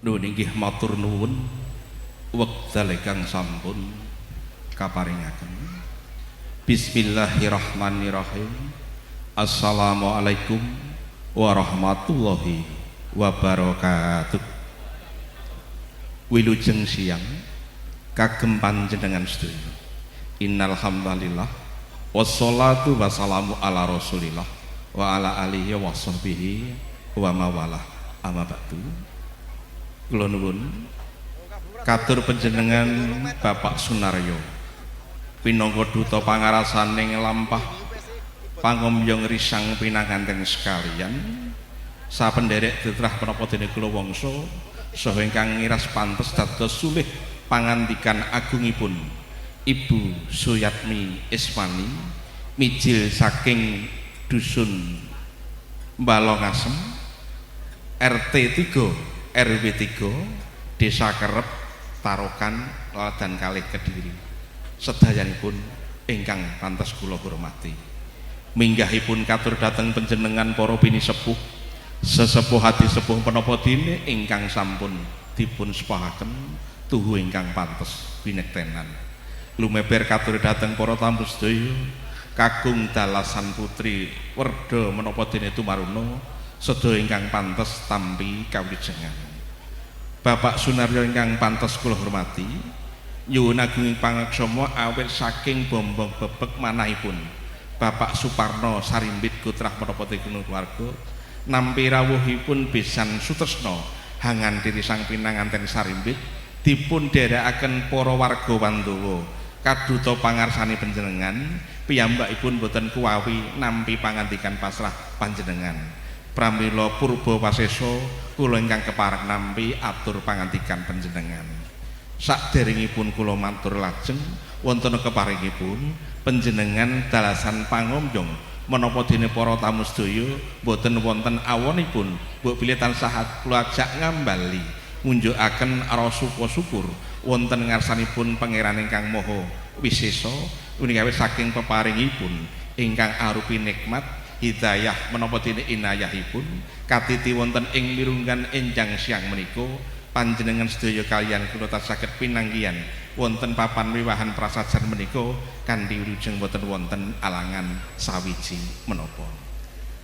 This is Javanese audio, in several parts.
Nuhun inggih matur nuwun wekdal ingkang sampun kaparingaken. Bismillahirrahmanirrahim. Assalamualaikum warahmatullahi wabarakatuh. Wilujeng siang kagem panjenengan sedaya. Innal hamdalillah wassalatu wassalamu ala Rasulillah wa ala alihi wa sahbihi wa mawalah. Amma ba'du. Kula nuwun katur panjenengan Bapak Sunaryo pinangka duta pangarasaning lampah pangombyong risang pinanganten sekalian sapenderek detrah menapa dene kula wangsa saha ingkang ngiras pantes dados sulih pangandikan agungipun Ibu Suyatmi Ismani mijil saking dusun Balongasem RT 3 RW 3 Desa Kerep Tarokan Laladan Kalih Kediri sedayanipun ingkang pantes kula hormati. Minggahipun katur dhateng panjenengan para bini sepuh sesepuh hati sepuh menapa dene ingkang sampun dipun sepahaken tuhu ingkang pantes binektenan. Lumeber katur dhateng para tamu sedaya kakung dalasan putri werda menapa dene tumaruna sedaya ingkang pantes tampi kawijengan. Bapak Sunaryo ingkang pantes kula hormati, nyuwun agunging pangaksama awit saking bombong bebek manahipun Bapak Suparno Sarimbit Kutrah menapa gunung keluarga nampi rawuhipun besan sutresna hangan diri sang pinanganten Sarimbit dipun dherekaken para warga Wandawa kaduta pangarsani panjenengan piyambakipun boten kuwawi nampi pangandikan pasrah panjenengan. Pramila purba wasesa kula ingkang kepareng nampi atur pangandikan panjenengan. Sakderengipun kula matur lajeng wonten keparingipun panjenengan dalasan pangombyong menapa dene para tamu sedaya boten wonten awonipun mbok bilih tansah kula ajak ngambali ngunjukaken rasa syukur wonten ngarsanipun Pangeran ingkang Maha Wisesa menika saking peparingipun ingkang arupi nikmat hidayah menapa dene inayahipun katiti wonten ing mirunggan enjang siang menika panjenengan sedaya kaliyan kula saged pinanggihan wonten papan wiwahan prasajan menika kanthi wilujeng boten wonten alangan sawiji menapa.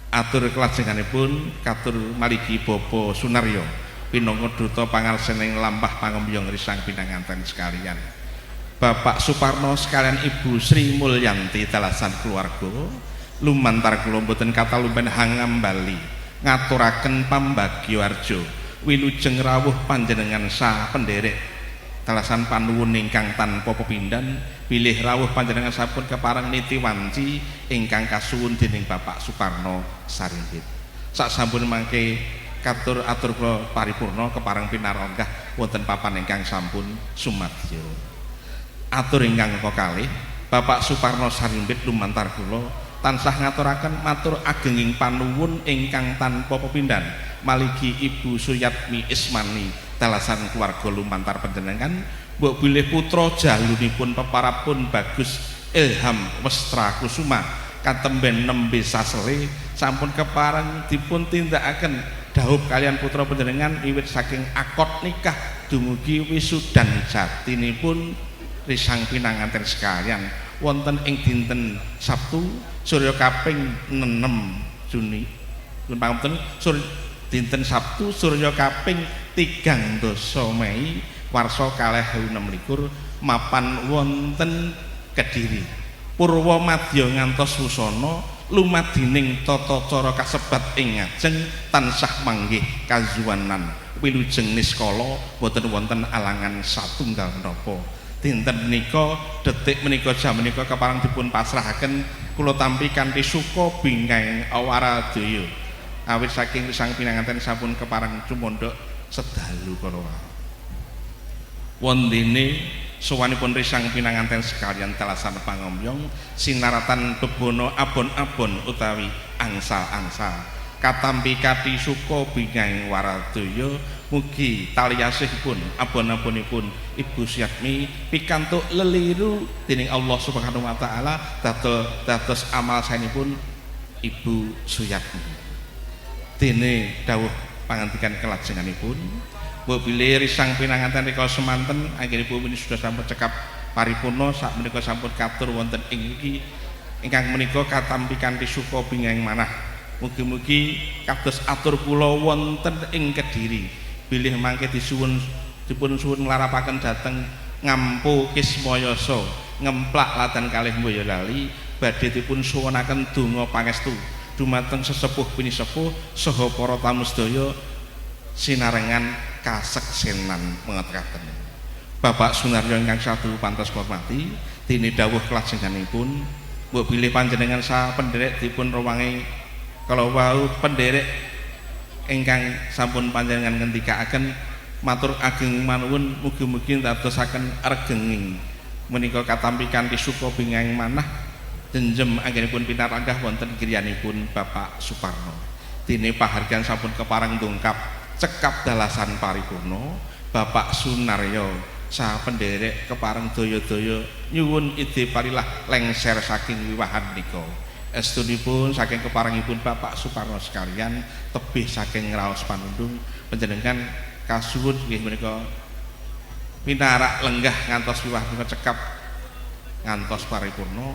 Atur kelajenganipun katur maligi Bapak Sunaryo pinangka duta pangarsaning lampah pangombyong risang pinanganten sekalian. Bapak Suparno sekalian Ibu Sri Mulyanti dalasan keluarga lumantar kula mboten katalumpen hangambali ngaturaken pambagyawarja wilujeng rawuh panjenengan sah penderek dalasan panuwun ingkang tanpa pepindhan bilih rawuh panjenengan sampun kepareng niti wanci ingkang kasuwun dening Bapak Suparno Sarimbit. Saksampun mangke katur atur kula paripurna kepareng pinaronggah wonten papan ingkang sampun sumadya. Atur ingkang kekalih Bapak Suparno Sarimbit lumantar kula tansah ngaturaken matur agenging panuwun ingkang tanpa pepindhan maligi Ibu Suyatmi Ismani dalasan keluarga lumantar panjenengan mbok bilih putra jalunipun peparapun Bagus Ilham Westra Kusuma katemben nembe sasele sampun kepareng dipun tindakaken dhaup kalian putra panjenengan wiwit saking akad nikah dumugi wisudan jatinipun risang pinanganten sekalian wonten ing dinten Sabtu Surya kaping 6 Juni pangapunten dinten Sabtu Surya kaping 3 Mei warsa 2026 mapan wonten Kediri purwa madya ngantos wusana lumadining tata cara kasebat ing ngajeng tansah manggih kazuwanan wilujeng niskala boten wonten alangan satunggal menapa. Dinten menika detik menika jam menika kepareng dipun pasrahaken kula tampi kanthi suka bingkaing awaradaya awit saking risang pinanganten sampun kepareng cumondhok sedalu kala wondene sowanipun risang pinanganten sekalian dalasan pangombyong sinaratan bebono abon-abon utawi angsal-angsal katampi kanthi suka bingkaing waradaya mugi taliyasihipun abon-abonipun Ibu Suyatmi pikantuk leliru dening Allah Subhanahu wa taala dados amal saenipun Ibu Suyatmi. Dene dawuh pangandikan kelajenganipun Mbok bilih risang pinanganten rika semanten anggenipun menika sudah sampun cekap paripurna sak menika sampun katur wonten ing iki ingkang menika katampi kanthi suka bingeng manah. Mugi-mugi kados atur kula wonten ing Kediri bilih mangke dipun suwun nglarapaken dhateng Ngampu Kismayasa ngemplak latan kalih Boyolali badhe dipun suwunaken donga pangestu dumateng sesepuh pinisepuh saha para tamu sedaya sinarengan kaseksenan mengatakan Bapak Sunaryo ingkang satu pantas hormati dene dawuh kelajenganipun mbok bilih panjenengan sa penderek dipun rewangi kalau wau penderek ingkang sampun panjenengan ngendikaaken matur ageng manuwun mugi-mugi dadosaken regenging menika katampi kanthi suka bingeng manah denjem anggenipun pinaranggah wonten griyanipun Bapak Suparno dene pahargyan sampun kepareng dongkap cekap dalasan paripurna Bapak Sunaryo sa penderek kepareng daya-daya nyuwun ide parilah lengser saking wiwahan nika estunipun saking keparengipun Bapak Suparno sekalian tebih saking ngraos panundung panjenengan kasuwun nggih menika pinarak lenggah ngantos wiwah menika cekap ngantos paripurna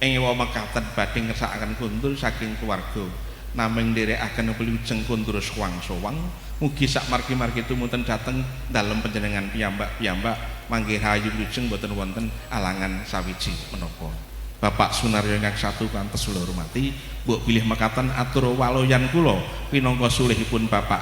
ing ewa mekaten badhe ngersakaken kuntul saking keluarga namung nderekaken wilujeng kuntur suwang-suwang mugi sak margi-margi tumuntun dhateng dalem panjenengan piyambak manggih rahayu wilujeng boten wonten alangan sawiji menapa Bapak Sunaryo ingkang satu kantos kula hormati mbok bilih mekaten atur waloyan kula pinangka sulihipun Bapak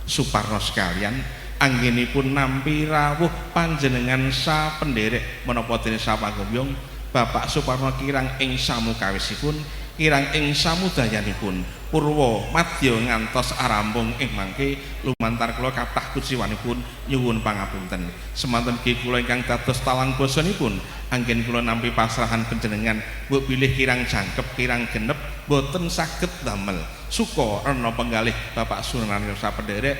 Suparno sekalian anggenipun nampi rawuh panjenengan sa penderek menapa dene sapagombyong Bapak Suparno kirang ing samukawisipun kirang ing samudayanipun purwa madya ngantos arambung ing mangke lumantar kula kathah kuciwanipun nyuwun pangapunten semanten nggih kula ingkang dados talang basanipun anggen kula nampi pasrahan panjenengan mbok bilih kirang jangkep kirang genep boten saged damel suka rena penggalih Bapak Sunaryo sapenderek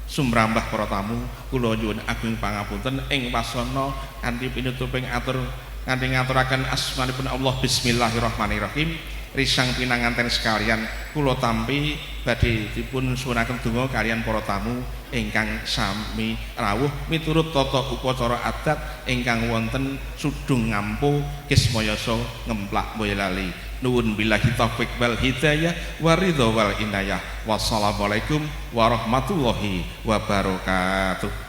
sumrambah para tamu kula nyuwun ageng pangapunten ing wasana kanthi pinutuping atur kanthi ngaturaken asmanipun Allah bismillahirrahmanirrahim risang pinanganten sekalian kula tampi badhe dipun suwunaken donga kaliyan para tamu ingkang sami rawuh miturut tata upacara adat ingkang wonten Sudung Ngampu Kismayasa ngemplak Boyolali nuwun billahi taufik wal hidayah waridho wal inayah wassalamualaikum warahmatullahi wabarakatuh.